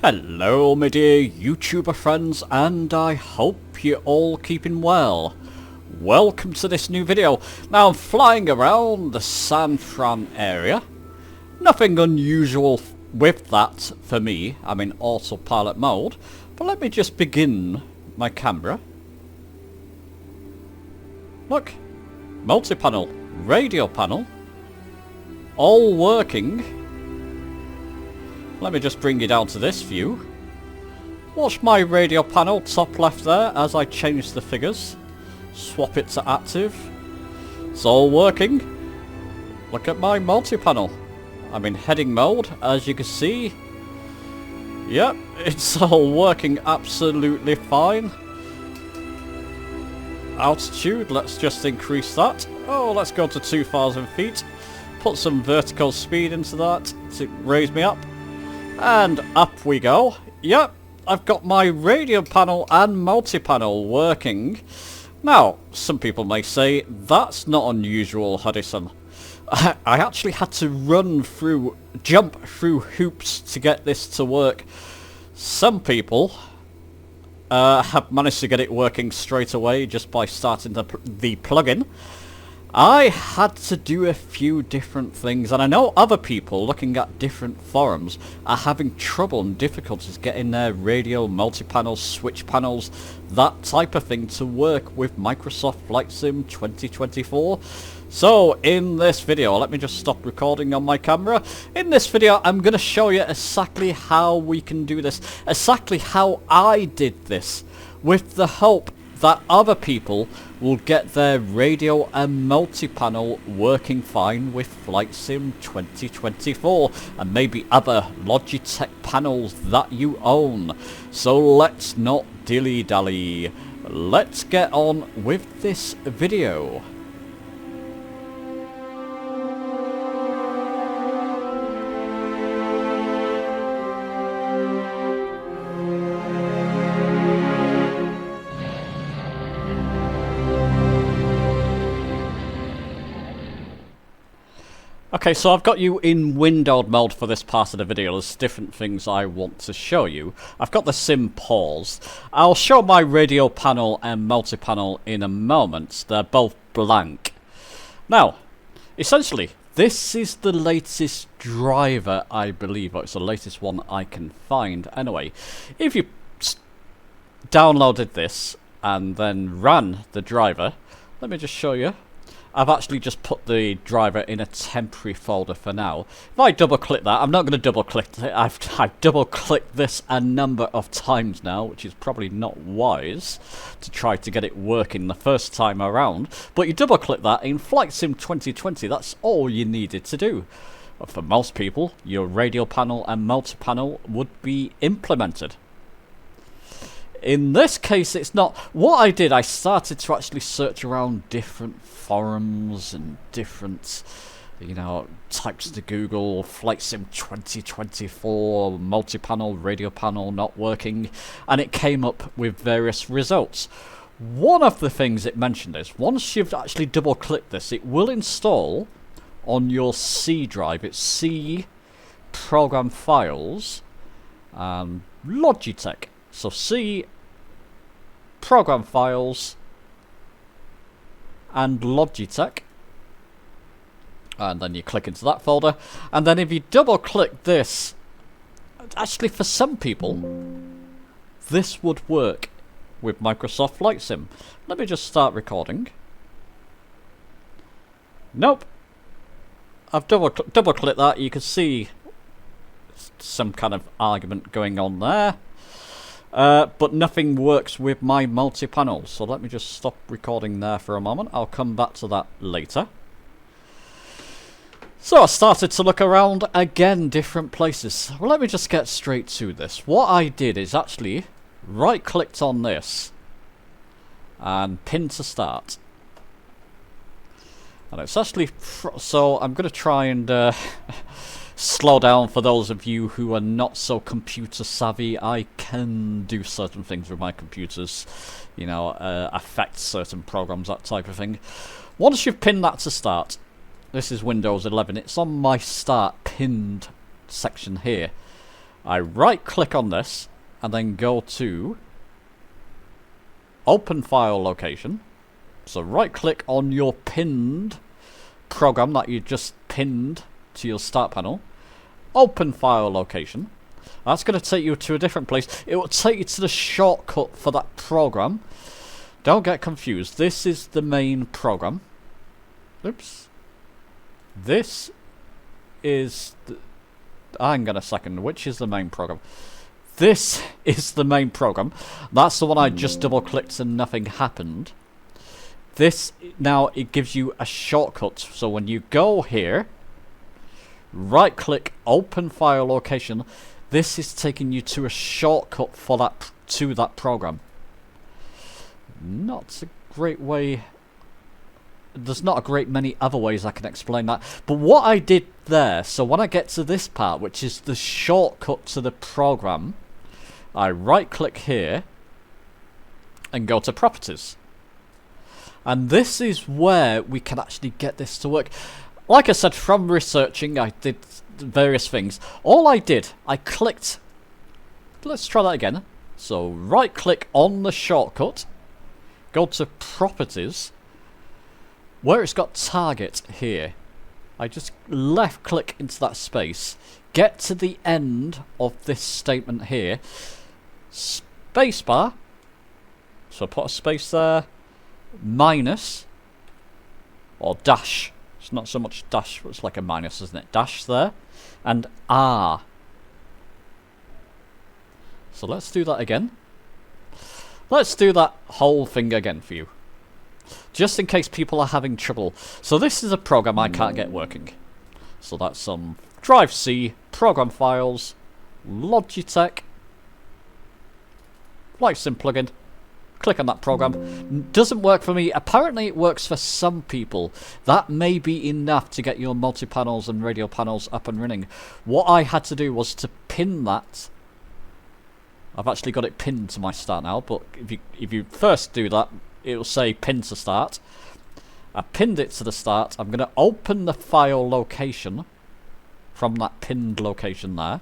Hello my dear YouTuber friends, and I hope you're all keeping well. Welcome to this new video. Now I'm flying around the San Fran area. Nothing unusual with that for me. I'm in autopilot mode. But let me just begin my camera. Look, multi-panel, radio panel, all working. Let me just bring you down to this view. Watch my radio panel top left there as I change the figures. Swap it to active. It's all working. Look at my multi-panel. I'm in heading mode, as you can see. Yep, it's all working absolutely fine. Altitude, let's just increase that. Oh, let's go to 2,000 feet. Put some vertical speed into that to raise me up. And up we go. Yep, I've got my radio panel and multi-panel working. Now, some people may say, that's not unusual, Hudson. I actually had to jump through hoops to get this to work. Some people have managed to get it working straight away just by starting the plugin. I had to do a few different things, and I know other people looking at different forums are having trouble and difficulties getting their radio, multi-panels, switch panels, that type of thing to work with Microsoft Flight Sim 2024. So in this video, let me just stop recording on my camera. In this video, I'm going to show you exactly how we can do this, exactly how I did this, with the hope that other people will get their radio and multi-panel working fine with Flight Sim 2024 and maybe other Logitech panels that you own. So let's not dilly-dally. Let's get on with this video. Okay, so I've got you in windowed mode for this part of the video. There's different things I want to show you. I've got the sim paused. I'll show my radio panel and multi-panel in a moment. They're both blank. Now, essentially, this is the latest driver, I believe. Or it's the latest one I can find. Anyway, if you downloaded this and then ran the driver, let me just show you. I've actually just put the driver in a temporary folder for now. If I double click that, I'm not going to double click it. I've double clicked this a number of times now, which is probably not wise to try to get it working the first time around. But you double click that in Flight Sim 2020, that's all you needed to do. But for most people, your radio panel and multi-panel would be implemented. In this case, it's not. What I did, I started to actually search around different forums and different, types to Google. Flight Sim 2024, multi-panel, radio panel not working, and it came up with various results. One of the things it mentioned is, once you've actually double-clicked this, it will install on your C drive. It's C, Program Files, and Logitech. So C, Program Files, and Logitech. And then you click into that folder. And then if you double click this, actually for some people, this would work with Microsoft Flight Sim. Let me just start recording. Nope. I've double clicked that. You can see some kind of argument going on there. But nothing works with my multi-panel. So let me just stop recording there for a moment. I'll come back to that later. So I started to look around again, different places. Well, let me just get straight to this. What I did is actually right-clicked on this and pin to start. And it's actually... So I'm going to try and... slow down for those of you who are not so computer savvy. I can do certain things with my computers, affect certain programs, that type of thing. Once you've pinned that to start, this is Windows 11, it's on my start pinned section here. I right click on this and then go to open file location. So right click on your pinned program that you just pinned to your start panel. Open file location. That's going to take you to a different place. It will take you to the shortcut for that program. Don't get confused. This is the main program. Oops. This is the... Hang on a second. Which is the main program? This is the main program. That's the one I just double clicked and nothing happened. This, now it gives you a shortcut. So when you go here, right click, open file location, this is taking you to a shortcut for that, to that program. Not a great way. There's not a great many other ways I can explain that. But what I did there, so when I get to this part, which is the shortcut to the program, I right click here and go to properties. And this is where we can actually get this to work. Like I said, from researching, I did various things. All I did, I clicked. Let's try that again. So right click on the shortcut, go to properties, where it's got target here. I just left click into that space, get to the end of this statement here, spacebar, so put a space there, minus, or dash, it's not so much dash, it's like a minus, isn't it? Dash there, and R. So let's do that again. Let's do that whole thing again for you, just in case people are having trouble. So this is a program I can't get working. So that's on Drive C, Program Files, Logitech, LifeSim plugin. Click on that program. Doesn't work for me. Apparently it works for some people. That may be enough to get your multi-panels and radio panels up and running. What I had to do was to pin that. I've actually got it pinned to my start now, but if you first do that, it will say pin to start. I pinned it to the start. I'm going to open the file location from that pinned location there.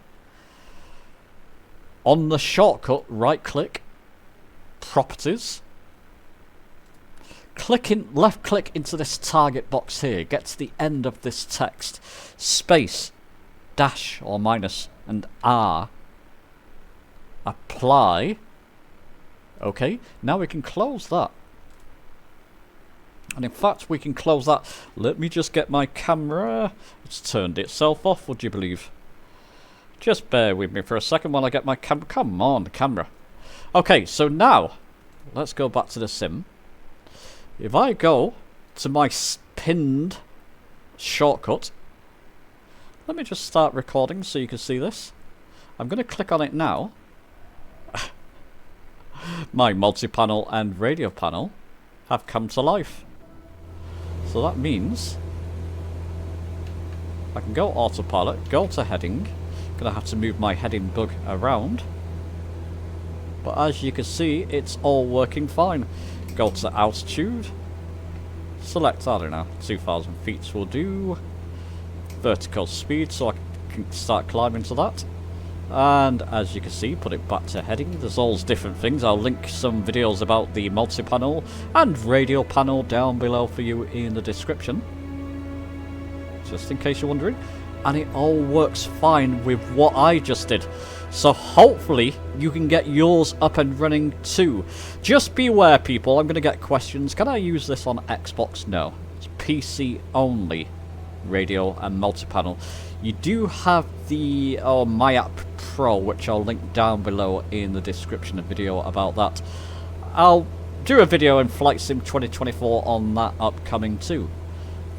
On the shortcut, right click, properties. Left click into this target box here. Get to the end of this text. Space, dash or minus, and R. Apply. Okay, now we can close that. And in fact, we can close that. Let me just get my camera. It's turned itself off, would you believe? Just bear with me for a second while I get my camera. Come on, camera. Okay, so now, let's go back to the sim. If I go to my pinned shortcut, let me just start recording so you can see this. I'm going to click on it now. My multi-panel and radio panel have come to life. So that means I can go autopilot, go to heading. Gonna have to move my heading bug around. But as you can see, it's all working fine. Go to altitude. Select, I don't know, 2,000 feet will do. Vertical speed, so I can start climbing to that. And as you can see, put it back to heading. There's all different things. I'll link some videos about the multi-panel and radio panel down below for you in the description, just in case you're wondering. And it all works fine with what I just did. So hopefully you can get yours up and running too. Just beware, people. I'm going to get questions. Can I use this on Xbox? No. It's PC only. Radio and multi-panel. You do have the My App Pro, which I'll link down below in the description of the video about that. I'll do a video in Flight Sim 2024 on that upcoming too.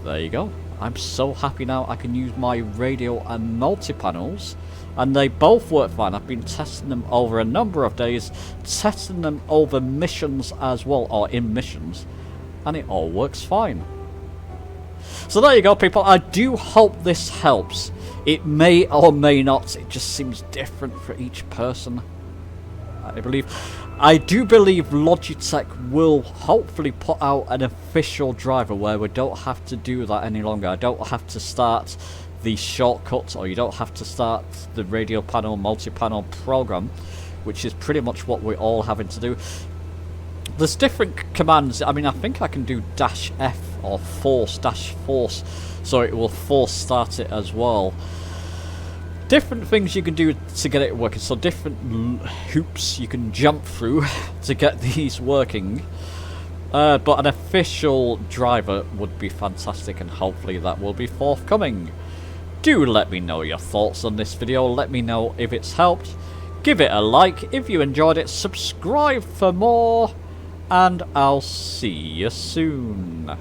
There you go. I'm so happy now I can use my radio and multi-panels, and they both work fine. I've been testing them over a number of days, testing them over missions as well, or in missions, and it all works fine. So there you go, people. I do hope this helps. It may or may not. It just seems different for each person. I do believe Logitech will hopefully put out an official driver where we don't have to do that any longer. I don't have to start these shortcuts, or you don't have to start the radio panel multi-panel program, which is pretty much what we're all having to do. There's different commands. I mean, I think I can do -F or force, so it will force start it as well. Different things you can do to get it working, so different hoops you can jump through to get these working. But an official driver would be fantastic, and hopefully that will be forthcoming. Do let me know your thoughts on this video, let me know if it's helped. Give it a like if you enjoyed it, subscribe for more, and I'll see you soon.